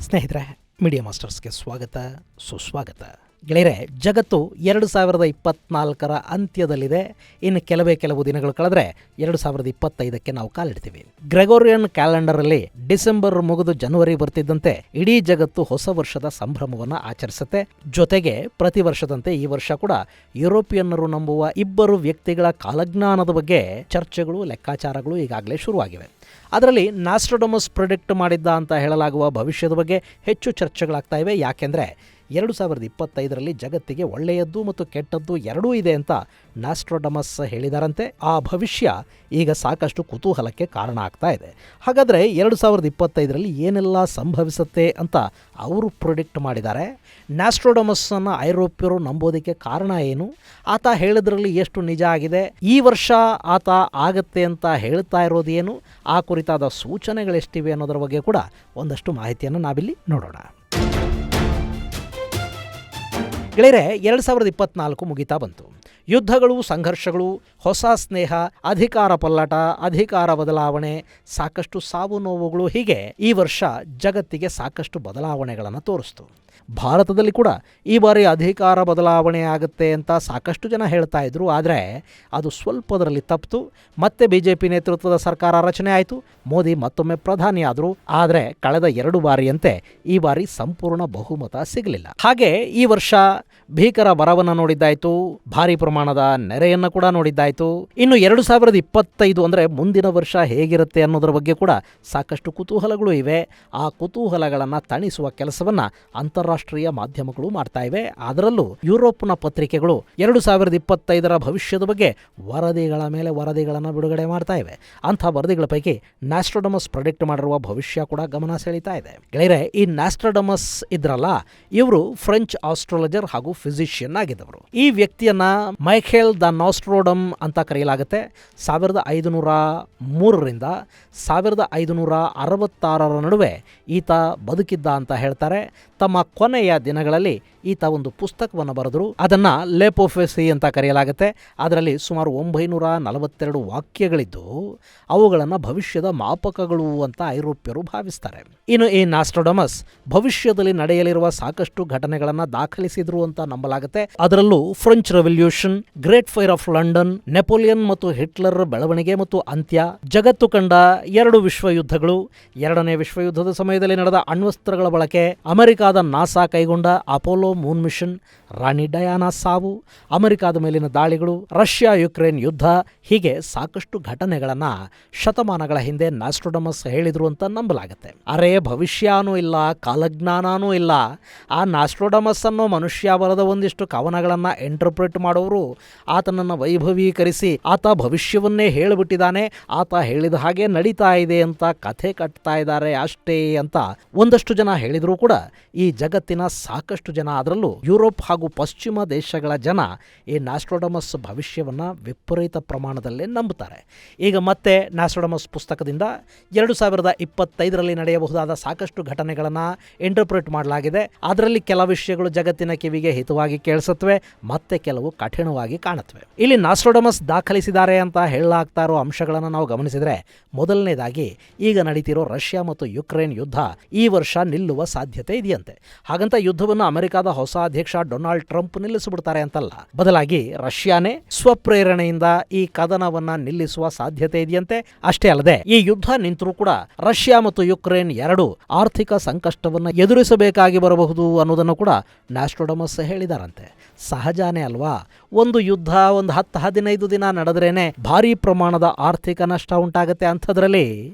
ಸ್ನೇಹಿತರೆ, ಮೀಡಿಯಾ ಮಾಸ್ಟರ್ಸ್ಗೆ ಸ್ವಾಗತ, ಸುಸ್ವಾಗತ. ಗೆಳೆಯರೆ, ಜಗತ್ತು 2024 ಅಂತ್ಯದಲ್ಲಿದೆ. ಇನ್ನು ಕೆಲವು ದಿನಗಳು ಕಳೆದ್ರೆ 2025ಕ್ಕೆ ನಾವು ಕಾಲಿಡ್ತೀವಿ. ಗ್ರೆಗೋರಿಯನ್ ಕ್ಯಾಲೆಂಡರಲ್ಲಿ ಡಿಸೆಂಬರ್ ಮುಗಿದು ಜನವರಿ ಬರ್ತಿದ್ದಂತೆ ಇಡೀ ಜಗತ್ತು ಹೊಸ ವರ್ಷದ ಸಂಭ್ರಮವನ್ನು ಆಚರಿಸುತ್ತೆ. ಜೊತೆಗೆ ಪ್ರತಿ ವರ್ಷದಂತೆ ಈ ವರ್ಷ ಕೂಡ ಯುರೋಪಿಯನ್ನರು ನಂಬುವ ಇಬ್ಬರು ವ್ಯಕ್ತಿಗಳ ಕಾಲಜ್ಞಾನದ ಬಗ್ಗೆ ಚರ್ಚೆಗಳು, ಲೆಕ್ಕಾಚಾರಗಳು ಈಗಾಗಲೇ ಶುರುವಾಗಿವೆ. ಅದರಲ್ಲಿ ನಾಸ್ಟ್ರಡಮಸ್ ಪ್ರಿಡಿಕ್ಟ್ ಮಾಡಿದ್ದ ಅಂತ ಹೇಳಲಾಗುವ ಭವಿಷ್ಯದ ಬಗ್ಗೆ ಹೆಚ್ಚು ಚರ್ಚೆಗಳಾಗ್ತಾ ಇವೆ. ಯಾಕೆಂದರೆ 2025ರಲ್ಲಿ ಜಗತ್ತಿಗೆ ಒಳ್ಳೆಯದ್ದು ಮತ್ತು ಕೆಟ್ಟದ್ದು ಎರಡೂ ಇದೆ ಅಂತ ನಾಸ್ಟ್ರಡಮಸ್ ಹೇಳಿದಾರಂತೆ. ಆ ಭವಿಷ್ಯ ಈಗ ಸಾಕಷ್ಟು ಕುತೂಹಲಕ್ಕೆ ಕಾರಣ ಆಗ್ತಾ ಇದೆ. ಹಾಗಾದರೆ 2025ರಲ್ಲಿ ಏನೆಲ್ಲ ಸಂಭವಿಸುತ್ತೆ ಅಂತ ಅವರು ಪ್ರಿಡಿಕ್ಟ್ ಮಾಡಿದ್ದಾರೆ. ನಾಸ್ಟ್ರಡಮಸ್ಸನ್ನು ಐರೋಪ್ಯರು ನಂಬೋದಕ್ಕೆ ಕಾರಣ ಏನು? ಆತ ಹೇಳಿದ್ರಲ್ಲಿ ಎಷ್ಟು ನಿಜ ಆಗಿದೆ? ಈ ವರ್ಷ ಆತ ಆಗತ್ತೆ ಅಂತ ಹೇಳ್ತಾ ಇರೋದೇನು? ಆ ಕುರಿತಾದ ಸೂಚನೆಗಳೆಷ್ಟಿವೆ ಅನ್ನೋದರ ಬಗ್ಗೆ ಕೂಡ ಒಂದಷ್ಟು ಮಾಹಿತಿಯನ್ನು ನಾವಿಲ್ಲಿ ನೋಡೋಣ. ಗೆಳೆಯರೆ, 2024 ಮುಗಿತಾ ಬಂತು. ಯುದ್ಧಗಳು, ಸಂಘರ್ಷಗಳು, ಹೊಸ ಸ್ನೇಹ, ಅಧಿಕಾರ ಪಲ್ಲಟ, ಅಧಿಕಾರ ಬದಲಾವಣೆ, ಸಾಕಷ್ಟು ಸಾವು ನೋವುಗಳು, ಹೀಗೆ ಈ ವರ್ಷ ಜಗತ್ತಿಗೆ ಸಾಕಷ್ಟು ಬದಲಾವಣೆಗಳನ್ನು ತೋರಿಸ್ತು. ಭಾರತದಲ್ಲಿ ಕೂಡ ಈ ಬಾರಿ ಅಧಿಕಾರ ಬದಲಾವಣೆ ಆಗುತ್ತೆ ಅಂತ ಸಾಕಷ್ಟು ಜನ ಹೇಳ್ತಾ ಇದ್ರು. ಆದರೆ ಅದು ಸ್ವಲ್ಪದರಲ್ಲಿ ತಪ್ಪಿತು. ಮತ್ತೆ BJP ನೇತೃತ್ವದ ಸರ್ಕಾರ ರಚನೆ ಆಯಿತು. ಮೋದಿ ಮತ್ತೊಮ್ಮೆ ಪ್ರಧಾನಿ ಆದರು. ಆದರೆ ಕಳೆದ 2 ಬಾರಿಯಂತೆ ಈ ಬಾರಿ ಸಂಪೂರ್ಣ ಬಹುಮತ ಸಿಗಲಿಲ್ಲ. ಹಾಗೆ ಈ ವರ್ಷ ಭೀಕರ ಬರವನ್ನು ನೋಡಿದ್ದಾಯಿತು, ಭಾರಿ ಪ್ರಮಾಣದ ನೆರೆಯನ್ನು ಕೂಡ ನೋಡಿದ್ದಾಯಿತು. ಇನ್ನು 2025 ಅಂದರೆ ಮುಂದಿನ ವರ್ಷ ಹೇಗಿರುತ್ತೆ ಅನ್ನೋದರ ಬಗ್ಗೆ ಕೂಡ ಸಾಕಷ್ಟು ಕುತೂಹಲಗಳು ಇವೆ. ಆ ಕುತೂಹಲಗಳನ್ನು ತಣಿಸುವ ಕೆಲಸವನ್ನು ಅಂತಾರಾಷ್ಟ್ರೀಯ ಮಾಧ್ಯಮಗಳು ಮಾಡ್ತಾ ಇವೆ. ಅದರಲ್ಲೂ ಯುರೋಪ್ನ ಪತ್ರಿಕೆಗಳು 2025ರ ಭವಿಷ್ಯದ ಬಗ್ಗೆ ವರದಿಗಳ ಮೇಲೆ ವರದಿಗಳನ್ನು ಬಿಡುಗಡೆ ಮಾಡ್ತಾ ಇವೆ. ಅಂಥ ವರದಿಗಳ ಪೈಕಿ ನಾಸ್ಟ್ರಡಮಸ್ ಪ್ರೆಡಿಕ್ಟ್ ಮಾಡಿರುವ ಭವಿಷ್ಯ ಕೂಡ ಗಮನ ಸೆಳೀತಾ ಇದೆ. ಗೆಳೆಯರೆ, ಈ ನಾಸ್ಟ್ರಡಮಸ್ ಇದ್ರಲ್ಲ, ಇವರು ಫ್ರೆಂಚ್ ಆಸ್ಟ್ರಾಲಜರ್ ಹಾಗೂ ಫಿಸಿಷಿಯನ್ ಆಗಿದ್ದವರು. ಈ ವ್ಯಕ್ತಿಯನ್ನ ಮೈಖೇಲ್ ದ ನಾಸ್ಟ್ರೋಡಮ್ ಅಂತ ಕರೆಯಲಾಗುತ್ತೆ. 1503ರಿಂದ 1566 ನಡುವೆ ಈತ ಬದುಕಿದ್ದ ಅಂತ ಹೇಳ್ತಾರೆ. ತಮ್ಮ ಕೊನೆಯ ದಿನಗಳಲ್ಲಿ ಈತ ಒಂದು ಪುಸ್ತಕವನ್ನು ಬರೆದರು. ಅದನ್ನು ಲೆಪೋಫೆಸಿ ಅಂತ ಕರೆಯಲಾಗುತ್ತೆ. ಅದರಲ್ಲಿ ಸುಮಾರು 942 ವಾಕ್ಯಗಳಿದ್ದು ಅವುಗಳನ್ನು ಭವಿಷ್ಯದ ಮಾಪಕಗಳು ಅಂತ ಐರೋಪ್ಯರು ಭಾವಿಸ್ತಾರೆ. ಇನ್ನು ಈ ನಾಸ್ಟ್ರಡಮಸ್ ಭವಿಷ್ಯದಲ್ಲಿ ನಡೆಯಲಿರುವ ಸಾಕಷ್ಟು ಘಟನೆಗಳನ್ನು ದಾಖಲಿಸಿದ್ರು ಅಂತ ನಂಬಲಾಗುತ್ತೆ. ಅದರಲ್ಲೂ French revolution, great fire of London, Napoleon ಮತ್ತು ಹಿಟ್ಲರ್ ಬೆಳವಣಿಗೆ ಮತ್ತು ಅಂತ್ಯ, ಜಗತ್ತು ಕಂಡ 2 ವಿಶ್ವಯುದ್ಧಗಳು, 2ನೇ ವಿಶ್ವಯುದ್ಧದ ಸಮಯದಲ್ಲಿ ನಡೆದ ಅಣ್ವಸ್ತ್ರಗಳ ಬಳಕೆ, ಅಮೆರಿಕಾದ ನಾಸಾ ಕೈಗೊಂಡ ಅಪೋಲೋ ಮೂನ್ ಮಿಷನ್, ರಾಣಿ ಡಯಾನಾ ಸಾವು, ಅಮೆರಿಕಾದ ಮೇಲಿನ ದಾಳಿಗಳು, ರಷ್ಯಾ ಯುಕ್ರೇನ್ ಯುದ್ಧ, ಹೀಗೆ ಸಾಕಷ್ಟು ಘಟನೆಗಳನ್ನು ಶತಮಾನಗಳ ಹಿಂದೆ ನಾಸ್ಟ್ರಡಮಸ್ ಹೇಳಿದ್ರು ಅಂತ ನಂಬಲಾಗುತ್ತೆ. ಅರೆ, ಭವಿಷ್ಯನೂ ಇಲ್ಲ, ಕಾಲಜ್ಞಾನನೂ ಇಲ್ಲ. ಆ ನಾಸ್ಟ್ರಡಮಸ್ ಅನ್ನೋ ಮನುಷ್ಯ ಬರೆದ ಒಂದಿಷ್ಟು ಕವನಗಳನ್ನು ಇಂಟರ್ಪ್ರಿಟ್ ಮಾಡೋರು ಆತನನ್ನು ವೈಭವೀಕರಿಸಿ ಆತ ಭವಿಷ್ಯವನ್ನೇ ಹೇಳಿಬಿಟ್ಟಿದ್ದಾನೆ, ಆತ ಹೇಳಿದ ಹಾಗೆ ನಡೀತಾ ಇದೆ ಅಂತ ಕಥೆ ಕಟ್ತಾ ಇದ್ದಾರೆ ಅಷ್ಟೇ ಅಂತ ಒಂದಷ್ಟು ಜನ ಹೇಳಿದರೂ ಕೂಡ ಈ ಜಗತ್ತಿನ ಸಾಕಷ್ಟು ಜನ, ಅದರಲ್ಲೂ ಯುರೋಪ್ ಹಾಗೂ ಪಶ್ಚಿಮ ದೇಶಗಳ ಜನ ಈ ನಾಸ್ಟ್ರಡಮಸ್ ಭವಿಷ್ಯವನ್ನು ವಿಪರೀತ ಪ್ರಮಾಣದಲ್ಲಿ ನಂಬುತ್ತಾರೆ. ಈಗ ಮತ್ತೆ ನಾಸ್ಟ್ರಡಮಸ್ ಪುಸ್ತಕದಿಂದ 2025ರಲ್ಲಿ ನಡೆಯಬಹುದಾದ ಸಾಕಷ್ಟು ಘಟನೆಗಳನ್ನು ಇಂಟರ್ಪ್ರಿಟ್ ಮಾಡಲಾಗಿದೆ. ಅದರಲ್ಲಿ ಕೆಲ ವಿಷಯಗಳು ಜಗತ್ತಿನ ಕಿವಿಗೆ ಹಿತವಾಗಿ ಕೇಳಿಸುತ್ತವೆ, ಮತ್ತೆ ಕೆಲವು ಕಠಿಣವಾಗಿ ಕಾಣುತ್ತವೆ. ಇಲ್ಲಿ ನಾಸ್ಟ್ರಡಮಸ್ ದಾಖಲಿಸಿದ್ದಾರೆ ಅಂತ ಹೇಳಲಾಗ್ತಾ ಇರೋ ಅಂಶಗಳನ್ನು ನಾವು ಗಮನಿಸಿದರೆ, ಮೊದಲನೇದಾಗಿ ಈಗ ನಡೀತಿರೋ ರಷ್ಯಾ ಮತ್ತು ಯುಕ್ರೇನ್ ಯುದ್ಧ ಈ ವರ್ಷ ನಿಲ್ಲುವ ಸಾಧ್ಯತೆ ಇದೆಯಂತೆ. ಹಾಗಂತ ಯುದ್ಧವನ್ನು ಅಮೆರಿಕದ ಹೊಸ ಅಧ್ಯಕ್ಷ ಡೊನಾಲ್ಡ್ ಟ್ರಂಪ್ ನಿಲ್ಲಿಸಿಬಿಡ್ತಾರೆ ಅಂತಲ್ಲ, ಬದಲಾಗಿ ರಷ್ಯಾನೇ ಸ್ವಪ್ರೇರಣೆಯಿಂದ ಈ ಕದನವನ್ನ ನಿಲ್ಲಿಸುವ ಸಾಧ್ಯತೆ ಇದೆಯಂತೆ. ಅಷ್ಟೇ ಅಲ್ಲದೆ ಈ ಯುದ್ಧ ನಿಂತರೂ ಕೂಡ ರಷ್ಯಾ ಮತ್ತು ಯುಕ್ರೇನ್ 2 ಆರ್ಥಿಕ ಸಂಕಷ್ಟವನ್ನು ಎದುರಿಸಬೇಕಾಗಿ ಬರಬಹುದು ಅನ್ನೋದನ್ನು ಕೂಡ ನಾಸ್ಟ್ರಡಮಸ್ ಹೇಳಿದಾರಂತೆ. ಸಹಜಾನೇ ಅಲ್ವಾ? ಒಂದು ಯುದ್ಧ ಒಂದು 10-15 ದಿನ ನಡೆದ್ರೇನೆ ಭಾರಿ ಪ್ರಮಾಣದ ಆರ್ಥಿಕ ನಷ್ಟ ಉಂಟಾಗುತ್ತೆ. ಅಂಥದ್ರಲ್ಲಿ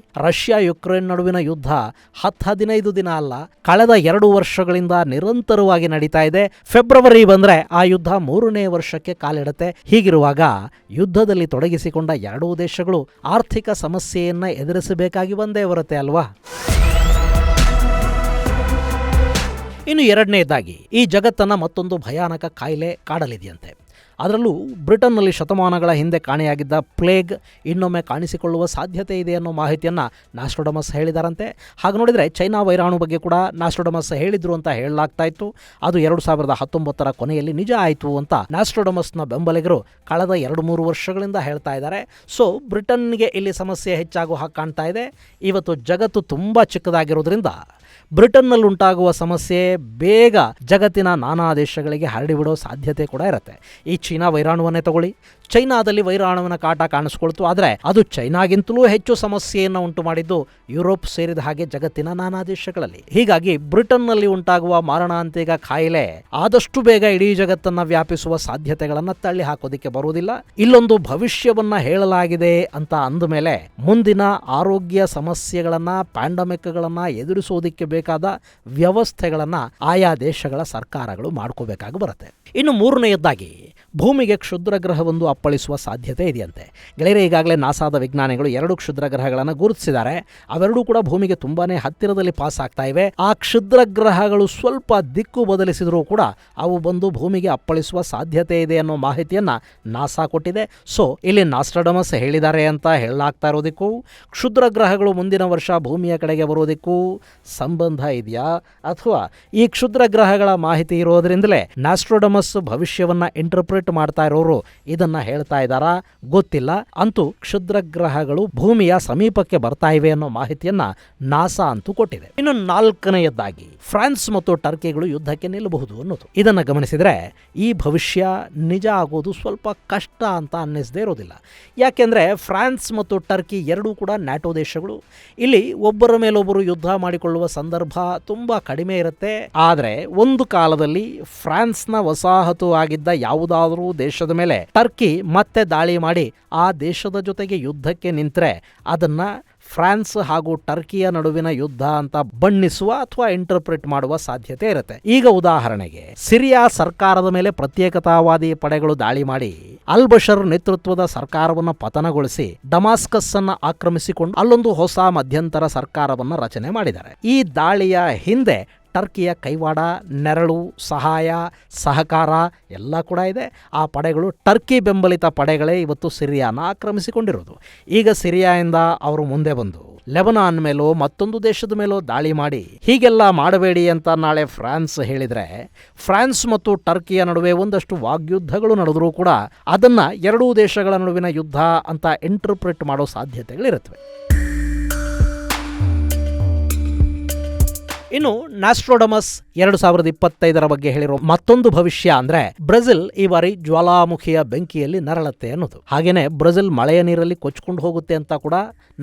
ರಷ್ಯಾ ಯುಕ್ರೇನ್ ನಡುವಿನ ಯುದ್ಧ 10-15 ದಿನ ಅಲ್ಲ, ಕಳೆದ 2 ವರ್ಷಗಳಿಂದ ನಿರಂತರವಾಗಿ ನಡೀತಾ ಇದೆ. ಫೆಬ್ರವರಿ ಬಂದ್ರೆ ಆ ಯುದ್ಧ 3ನೇ ವರ್ಷಕ್ಕೆ ಕಾಲಿಡುತ್ತೆ. ಹೀಗಿರುವಾಗ ಯುದ್ಧದಲ್ಲಿ ತೊಡಗಿಸಿಕೊಂಡ 2 ದೇಶಗಳು ಆರ್ಥಿಕ ಸಮಸ್ಯೆಯನ್ನ ಎದುರಿಸಬೇಕಾಗಿ ಬಂದೇ ಬರುತ್ತೆ ಅಲ್ವಾ? ಇನ್ನು 2ನೇದಾಗಿ ಈ ಜಗತ್ತನ್ನು ಮತ್ತೊಂದು ಭಯಾನಕ ಕಾಯಿಲೆ ಕಾಡಲಿದೆಯಂತೆ. ಅದರಲ್ಲೂ ಬ್ರಿಟನ್ನಲ್ಲಿ ಶತಮಾನಗಳ ಹಿಂದೆ ಕಾಣೆಯಾಗಿದ್ದ ಪ್ಲೇಗ್ ಇನ್ನೊಮ್ಮೆ ಕಾಣಿಸಿಕೊಳ್ಳುವ ಸಾಧ್ಯತೆ ಇದೆ ಅನ್ನೋ ಮಾಹಿತಿಯನ್ನು ನಾಸ್ಟ್ರಡಮಸ್ ಹೇಳಿದಾರಂತೆ. ಹಾಗೆ ನೋಡಿದರೆ ಚೈನಾ ವೈರಾಣು ಬಗ್ಗೆ ಕೂಡ ನಾಸ್ಟ್ರಡಮಸ್ ಹೇಳಿದ್ರು ಅಂತ ಹೇಳಲಾಗ್ತಾ ಇತ್ತು. ಅದು 2019 ಕೊನೆಯಲ್ಲಿ ನಿಜ ಆಯಿತು ಅಂತ ನಾಸ್ಟ್ರಡಮಸ್ನ ಬೆಂಬಲಿಗರು ಕಳೆದ 2-3 ವರ್ಷಗಳಿಂದ ಹೇಳ್ತಾ ಇದ್ದಾರೆ. ಸೊ ಬ್ರಿಟನ್ಗೆ ಇಲ್ಲಿ ಸಮಸ್ಯೆ ಹೆಚ್ಚಾಗೋ ಹಾಗೆ ಕಾಣ್ತಾ ಇದೆ. ಇವತ್ತು ಜಗತ್ತು ತುಂಬ ಚಿಕ್ಕದಾಗಿರೋದ್ರಿಂದ ಬ್ರಿಟನ್ನಲ್ಲುಂಟಾಗುವ ಸಮಸ್ಯೆ ಬೇಗ ಜಗತ್ತಿನ ನಾನಾ ದೇಶಗಳಿಗೆ ಹರಡಿಬಿಡೋ ಸಾಧ್ಯತೆ ಕೂಡ ಇರುತ್ತೆ. ಈ ಚೀನಾ ವೈರಾಣುವನ್ನೇ ತಗೊಳ್ಳಿ. ಚೈನಾದಲ್ಲಿ ವೈರಾಣುವಿನ ಕಾಟ ಕಾಣಿಸ್ಕೊಳ್ತು, ಆದರೆ ಅದು ಚೈನಾಗಿಂತಲೂ ಹೆಚ್ಚು ಸಮಸ್ಯೆಯನ್ನು ಉಂಟು ಮಾಡಿದ್ದು ಯುರೋಪ್ ಸೇರಿದ ಹಾಗೆ ಜಗತ್ತಿನ ನಾನಾ ದೇಶಗಳಲ್ಲಿ. ಹೀಗಾಗಿ ಬ್ರಿಟನ್ನಲ್ಲಿ ಉಂಟಾಗುವ ಮಾರಣಾಂತಿಕ ಕಾಯಿಲೆ ಆದಷ್ಟು ಬೇಗ ಇಡೀ ಜಗತ್ತನ್ನ ವ್ಯಾಪಿಸುವ ಸಾಧ್ಯತೆಗಳನ್ನು ತಳ್ಳಿ ಹಾಕೋದಿಕ್ಕೆ ಬರುವುದಿಲ್ಲ. ಇಲ್ಲೊಂದು ಭವಿಷ್ಯವನ್ನ ಹೇಳಲಾಗಿದೆ ಅಂತ ಅಂದಮೇಲೆ ಮುಂದಿನ ಆರೋಗ್ಯ ಸಮಸ್ಯೆಗಳನ್ನ, ಪ್ಯಾಂಡಮಿಕ್ಗಳನ್ನ ಎದುರಿಸೋದಿಕ್ಕೆ ಬೇಕಾದ ವ್ಯವಸ್ಥೆಗಳನ್ನ ಆಯಾ ದೇಶಗಳ ಸರ್ಕಾರಗಳು ಮಾಡ್ಕೋಬೇಕಾಗಿ ಬರುತ್ತೆ. ಇನ್ನು ಮೂರನೆಯದ್ದಾಗಿ ಭೂಮಿಗೆ ಕ್ಷುದ್ರ ಗ್ರಹವೊಂದು ಅಪ್ಪಳಿಸುವ ಸಾಧ್ಯತೆ ಇದೆಯಂತೆ. ಗೆಳೆಯರೆ, ಈಗಾಗಲೇ ನಾಸಾದ ವಿಜ್ಞಾನಿಗಳು 2 ಕ್ಷುದ್ರ ಗ್ರಹಗಳನ್ನು ಗುರುತಿಸಿದ್ದಾರೆ. ಅವೆರಡೂ ಕೂಡ ಭೂಮಿಗೆ ತುಂಬಾನೇ ಹತ್ತಿರದಲ್ಲಿ ಪಾಸ್ ಆಗ್ತಾ ಇವೆ. ಆ ಕ್ಷುದ್ರ ಗ್ರಹಗಳು ಸ್ವಲ್ಪ ದಿಕ್ಕು ಬದಲಿಸಿದರೂ ಕೂಡ ಅವು ಬಂದು ಭೂಮಿಗೆ ಅಪ್ಪಳಿಸುವ ಸಾಧ್ಯತೆ ಇದೆ ಅನ್ನೋ ಮಾಹಿತಿಯನ್ನ ನಾಸಾ ಕೊಟ್ಟಿದೆ. ಸೊ ಇಲ್ಲಿ ನಾಸ್ಟ್ರಡಮಸ್ ಹೇಳಿದ್ದಾರೆ ಅಂತ ಹೇಳಲಾಗ್ತಾ ಇರೋದಕ್ಕೂ ಕ್ಷುದ್ರ ಗ್ರಹಗಳು ಮುಂದಿನ ವರ್ಷ ಭೂಮಿಯ ಕಡೆಗೆ ಬರೋದಕ್ಕೂ ಸಂಬಂಧ ಇದೆಯಾ, ಅಥವಾ ಈ ಕ್ಷುದ್ರ ಗ್ರಹಗಳ ಮಾಹಿತಿ ಇರೋದ್ರಿಂದಲೇ ನಾಸ್ಟ್ರಡಮಸ್ ಭವಿಷ್ಯವನ್ನ ಇಂಟರ್ಪ್ರಿಟ್ ಮಾಡ್ತಾ ಇರೋರು ಇದನ್ನ ಹೇಳ್ತಾ ಇದ್ದಾರಾ ಗೊತ್ತಿಲ್ಲ. ಅಂತೂ ಕ್ಷುದ್ರ ಗ್ರಹಗಳು ಭೂಮಿಯ ಸಮೀಪಕ್ಕೆ ಬರ್ತಾ ಇವೆ ಅನ್ನೋ ಮಾಹಿತಿಯನ್ನ ನಾಸಾ ಅಂತೂ ಕೊಟ್ಟಿದೆ. ಇನ್ನು 4ನೆಯದ್ದಾಗಿ ಫ್ರಾನ್ಸ್ ಮತ್ತು ಟರ್ಕಿಗಳು ಯುದ್ಧಕ್ಕೆ ನಿಲ್ಲಬಹುದು ಅನ್ನೋದು. ಇದನ್ನ ಗಮನಿಸಿದ್ರೆ ಈ ಭವಿಷ್ಯ ನಿಜ ಆಗೋದು ಸ್ವಲ್ಪ ಕಷ್ಟ ಅಂತ ಅನ್ನಿಸದೇ ಇರೋದಿಲ್ಲ. ಯಾಕೆಂದ್ರೆ ಫ್ರಾನ್ಸ್ ಮತ್ತು ಟರ್ಕಿ ಎರಡೂ ಕೂಡ ನ್ಯಾಟೋ ದೇಶಗಳು. ಇಲ್ಲಿ ಒಬ್ಬರ ಮೇಲೊಬ್ಬರು ಯುದ್ಧ ಮಾಡಿಕೊಳ್ಳುವ ಸಂದರ್ಭ ತುಂಬಾ ಕಡಿಮೆ ಇರುತ್ತೆ. ಆದರೆ ಒಂದು ಕಾಲದಲ್ಲಿ ಫ್ರಾನ್ಸ್ನ ವಸಾಹತು ಆಗಿದ್ದ ಯಾವುದಾದ್ರೂ ದೇಶದ ಮೇಲೆ ಟರ್ಕಿ ಮತ್ತೆ ದಾಳಿ ಮಾಡಿ ಆ ದೇಶದ ಜೊತೆಗೆ ಯುದ್ಧಕ್ಕೆ ನಿಂತರೆ ಅದನ್ನ ಫ್ರಾನ್ಸ್ ಹಾಗೂ ಟರ್ಕಿಯ ನಡುವಿನ ಯುದ್ಧ ಅಂತ ಬಣ್ಣಿಸುವ ಅಥವಾ ಇಂಟರ್ಪ್ರಿಟ್ ಮಾಡುವ ಸಾಧ್ಯತೆ ಇರುತ್ತೆ. ಈಗ ಉದಾಹರಣೆಗೆ ಸಿರಿಯಾ ಸರ್ಕಾರದ ಮೇಲೆ ಪ್ರತ್ಯೇಕತಾವಾದಿ ಪಡೆಗಳು ದಾಳಿ ಮಾಡಿ ಅಲ್ ಬಶರ್ ನೇತೃತ್ವದ ಸರ್ಕಾರವನ್ನು ಪತನಗೊಳಿಸಿ ಡಮಾಸ್ಕಸ್ ಅನ್ನ ಆಕ್ರಮಿಸಿಕೊಂಡು ಅಲ್ಲೊಂದು ಹೊಸ ಮಧ್ಯಂತರ ಸರ್ಕಾರವನ್ನು ರಚನೆ ಮಾಡಿದ್ದಾರೆ. ಈ ದಾಳಿಯ ಹಿಂದೆ ಟರ್ಕಿಯ ಕೈವಾಡ, ನೆರಳು, ಸಹಾಯ, ಸಹಕಾರ ಎಲ್ಲ ಕೂಡ ಇದೆ. ಆ ಪಡೆಗಳು ಟರ್ಕಿ ಬೆಂಬಲಿತ ಪಡೆಗಳೇ ಇವತ್ತು ಸಿರಿಯಾನ ಆಕ್ರಮಿಸಿಕೊಂಡಿರೋದು. ಈಗ ಸಿರಿಯಾದಿಂದ ಅವರು ಮುಂದೆ ಬಂದು ಲೆಬನಾನ್ ಮೇಲೋ ಮತ್ತೊಂದು ದೇಶದ ಮೇಲೋ ದಾಳಿ ಮಾಡಿ ಹೀಗೆಲ್ಲ ಮಾಡಬೇಡಿ ಅಂತ ನಾಳೆ ಫ್ರಾನ್ಸ್ ಹೇಳಿದರೆ ಫ್ರಾನ್ಸ್ ಮತ್ತು ಟರ್ಕಿಯ ನಡುವೆ ಒಂದಷ್ಟು ವಾಗ್ಯುದ್ಧಗಳು ನಡೆದರೂ ಕೂಡ ಅದನ್ನ ಎರಡೂ ದೇಶಗಳ ನಡುವಿನ ಯುದ್ಧ ಅಂತ ಇಂಟರ್ಪ್ರಿಟ್ ಮಾಡೋ ಸಾಧ್ಯತೆಗಳಿರುತ್ತವೆ. ಇನ್ನು ನಾಸ್ಟ್ರಡಮಸ್ 2025 ಬಗ್ಗೆ ಹೇಳಿರೋ ಮತ್ತೊಂದು ಭವಿಷ್ಯ ಅಂದ್ರೆ ಬ್ರೆಜಿಲ್ ಈ ಬಾರಿ ಜ್ವಾಲಾಮುಖಿಯ ಬೆಂಕಿಯಲ್ಲಿ ನರಳತ್ತೆ ಅನ್ನೋದು. ಹಾಗೇನೆ ಬ್ರೆಜಿಲ್ ಮಳೆಯ ನೀರಲ್ಲಿ ಕೊಚ್ಕೊಂಡು ಹೋಗುತ್ತೆ ಅಂತ ಕೂಡ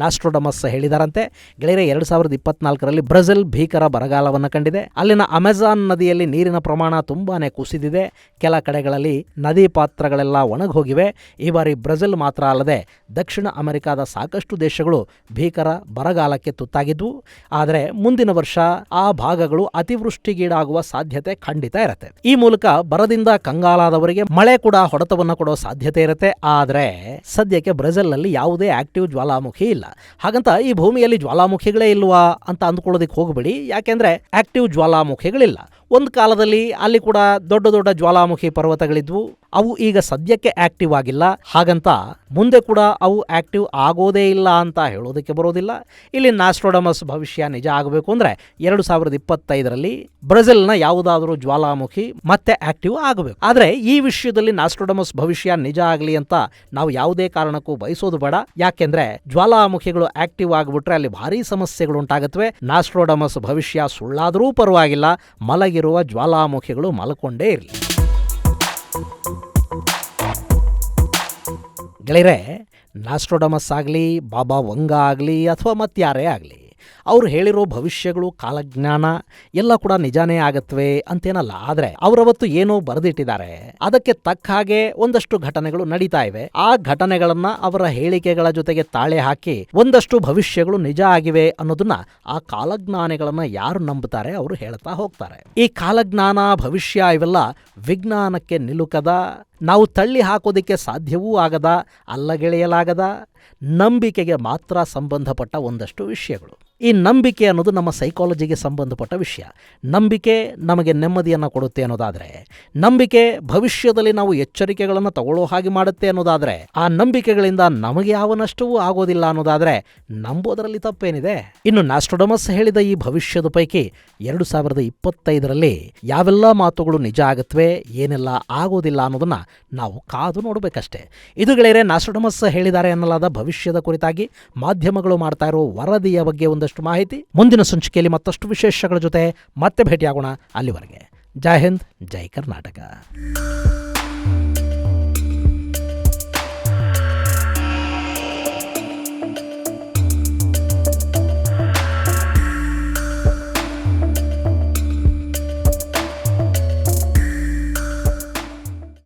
ನಾಸ್ಟ್ರಡಮಸ್ ಹೇಳಿದಾರಂತೆ. ಗೆಳೆಯರೆ, 2024 ಬ್ರೆಜಿಲ್ ಭೀಕರ ಬರಗಾಲವನ್ನು ಕಂಡಿದೆ. ಅಲ್ಲಿನ ಅಮೆಜಾನ್ ನದಿಯಲ್ಲಿ ನೀರಿನ ಪ್ರಮಾಣ ತುಂಬಾನೇ ಕುಸಿದಿದೆ. ಕೆಲ ಕಡೆಗಳಲ್ಲಿ ನದಿ ಪಾತ್ರಗಳೆಲ್ಲ ಒಣಗೋಗಿವೆ. ಈ ಬಾರಿ ಬ್ರೆಜಿಲ್ ಮಾತ್ರ ಅಲ್ಲದೆ ದಕ್ಷಿಣ ಅಮೆರಿಕಾದ ಸಾಕಷ್ಟು ದೇಶಗಳು ಭೀಕರ ಬರಗಾಲಕ್ಕೆ ತುತ್ತಾಗಿದ್ವು. ಆದರೆ ಮುಂದಿನ ವರ್ಷ ಆ ಭಾಗಗಳು ಅತಿವೃಷ್ಟಿಗೀಡಾಗುವ ಸಾಧ್ಯತೆ ಖಂಡಿತ ಇರುತ್ತೆ. ಈ ಮೂಲಕ ಬರದಿಂದ ಕಂಗಾಲಾದವರಿಗೆ ಮಳೆ ಕೂಡ ಹೊಡೆತವನ್ನು ಕೊಡೋ ಸಾಧ್ಯತೆ ಇರುತ್ತೆ. ಆದರೆ ಸದ್ಯಕ್ಕೆ ಬ್ರೆಜಿಲ್ನಲ್ಲಿ ಯಾವುದೇ ಆಕ್ಟಿವ್ ಜ್ವಾಲಾಮುಖಿ ಇಲ್ಲ. ಹಾಗಂತ ಈ ಭೂಮಿಯಲ್ಲಿ ಜ್ವಾಲಾಮುಖಿಗಳೇ ಇಲ್ವಾ ಅಂತ ಅಂದ್ಕೊಳ್ಳೋದಕ್ಕೆ ಹೋಗಬೇಡಿ. ಯಾಕೆಂದ್ರೆ ಆಕ್ಟಿವ್ ಜ್ವಾಲಾಮುಖಿಗಳಿಲ್ಲ. ಒಂದು ಕಾಲದಲ್ಲಿ ಅಲ್ಲಿ ಕೂಡ ದೊಡ್ಡ ದೊಡ್ಡ ಜ್ವಾಲಾಮುಖಿ ಪರ್ವತಗಳಿದ್ವು. ಅವು ಈಗ ಸದ್ಯಕ್ಕೆ ಆಕ್ಟಿವ್ ಆಗಿಲ್ಲ. ಹಾಗಂತ ಮುಂದೆ ಕೂಡ ಅವು ಆಕ್ಟಿವ್ ಆಗೋದೇ ಇಲ್ಲ ಅಂತ ಹೇಳೋದಕ್ಕೆ ಬರೋದಿಲ್ಲ. ಇಲ್ಲಿ ನಾಸ್ಟ್ರಡಮಸ್ ಭವಿಷ್ಯ ನಿಜ ಆಗಬೇಕು ಅಂದ್ರೆ 2025 ಬ್ರೆಜಿಲ್ನ ಯಾವುದಾದ್ರೂ ಜ್ವಾಲಾಮುಖಿ ಮತ್ತೆ ಆಕ್ಟಿವ್ ಆಗಬೇಕು. ಆದರೆ ಈ ವಿಷಯದಲ್ಲಿ ನಾಸ್ಟ್ರಡಮಸ್ ಭವಿಷ್ಯ ನಿಜ ಆಗಲಿ ಅಂತ ನಾವು ಯಾವುದೇ ಕಾರಣಕ್ಕೂ ಬಯಸೋದು ಬೇಡ. ಯಾಕೆಂದ್ರೆ ಜ್ವಾಲಾಮುಖಿಗಳು ಆಕ್ಟಿವ್ ಆಗಿಬಿಟ್ರೆ ಅಲ್ಲಿ ಭಾರಿ ಸಮಸ್ಯೆಗಳು ಉಂಟಾಗುತ್ತವೆ. ನಾಸ್ಟ್ರಡಮಸ್ ಭವಿಷ್ಯ ಸುಳ್ಳಾದರೂ ಪರವಾಗಿಲ್ಲ, ಮಲಗಿರುವ ಜ್ವಾಲಾಮುಖಿಗಳು ಮಲ್ಕೊಂಡೇ ಇರಲಿ. ಗೆಳೆಯರೆ, ನಾಸ್ಟ್ರಡಮಸ್ ಆಗಲಿ, ಬಾಬಾ ವಂಗ ಆಗಲಿ ಅಥವಾ ಮತ್ಯಾರೇ ಆಗಲಿ, ಅವ್ರು ಹೇಳಿರೋ ಭವಿಷ್ಯಗಳು, ಕಾಲಜ್ಞಾನ ಎಲ್ಲ ಕೂಡ ನಿಜಾನೇ ಆಗತ್ವೆ ಅಂತೇನಲ್ಲ. ಆದರೆ ಅವರವತ್ತು ಏನೋ ಬರೆದಿಟ್ಟಿದ್ದಾರೆ, ಅದಕ್ಕೆ ತಕ್ಕ ಹಾಗೆ ಒಂದಷ್ಟು ಘಟನೆಗಳು ನಡೀತಾ ಇವೆ. ಆ ಘಟನೆಗಳನ್ನ ಅವರ ಹೇಳಿಕೆಗಳ ಜೊತೆಗೆ ತಾಳೆ ಹಾಕಿ ಒಂದಷ್ಟು ಭವಿಷ್ಯಗಳು ನಿಜ ಆಗಿವೆ ಅನ್ನೋದನ್ನ ಆ ಕಾಲಜ್ಞಾನಿಗಳನ್ನ ಯಾರು ನಂಬುತ್ತಾರೆ ಅವರು ಹೇಳ್ತಾ ಹೋಗ್ತಾರೆ. ಈ ಕಾಲಜ್ಞಾನ, ಭವಿಷ್ಯ ಇವೆಲ್ಲ ವಿಜ್ಞಾನಕ್ಕೆ ನಿಲುಕದ, ನಾವು ತಳ್ಳಿ ಹಾಕೋದಿಕ್ಕೆ ಸಾಧ್ಯವೂ ಆಗದ, ಅಲ್ಲಗೆಳೆಯಲಾಗದ, ನಂಬಿಕೆಗೆ ಮಾತ್ರ ಸಂಬಂಧಪಟ್ಟ ಒಂದಷ್ಟು ವಿಷಯಗಳು. ಈ ನಂಬಿಕೆ ಅನ್ನೋದು ನಮ್ಮ ಸೈಕಾಲಜಿಗೆ ಸಂಬಂಧಪಟ್ಟ ವಿಷಯ. ನಂಬಿಕೆ ನಮಗೆ ನೆಮ್ಮದಿಯನ್ನು ಕೊಡುತ್ತೆ ಅನ್ನೋದಾದರೆ, ನಂಬಿಕೆ ಭವಿಷ್ಯದಲ್ಲಿ ನಾವು ಎಚ್ಚರಿಕೆಗಳನ್ನು ತಗೊಳ್ಳೋ ಹಾಗೆ ಮಾಡುತ್ತೆ ಅನ್ನೋದಾದರೆ, ಆ ನಂಬಿಕೆಗಳಿಂದ ನಮಗೆ ಯಾವ ನಷ್ಟವೂ ಆಗೋದಿಲ್ಲ ಅನ್ನೋದಾದರೆ ನಂಬೋದರಲ್ಲಿ ತಪ್ಪೇನಿದೆ? ಇನ್ನು ನಾಸ್ಟ್ರಡಮಸ್ ಹೇಳಿದ ಈ ಭವಿಷ್ಯದ ಪೈಕಿ 2025ರಲ್ಲಿ ಯಾವೆಲ್ಲ ಮಾತುಗಳು ನಿಜ ಆಗತ್ವೆ, ಏನೆಲ್ಲ ಆಗೋದಿಲ್ಲ ಅನ್ನೋದನ್ನ ನಾವು ಕಾದು ನೋಡಬೇಕಷ್ಟೇ. ಇದು ಗೆಳೆಯರೆ, ನಾಸ್ಟ್ರಡಮಸ್ ಹೇಳಿದ್ದಾರೆ ಅನ್ನಲಾದ ಭವಿಷ್ಯದ ಕುರಿತಾಗಿ ಮಾಧ್ಯಮಗಳು ಮಾಡ್ತಾ ಇರೋ ವರದಿಯ ಬಗ್ಗೆ ಒಂದಷ್ಟು ಮಾಹಿತಿ. ಮುಂದಿನ ಸಂಚಿಕೆಯಲ್ಲಿ ಮತ್ತಷ್ಟು ವಿಶೇಷಗಳ ಜೊತೆ ಮತ್ತೆ ಭೇಟಿಯಾಗೋಣ. ಅಲ್ಲಿವರೆಗೆ ಜೈ ಹಿಂದ್, ಜೈ ಕರ್ನಾಟಕ.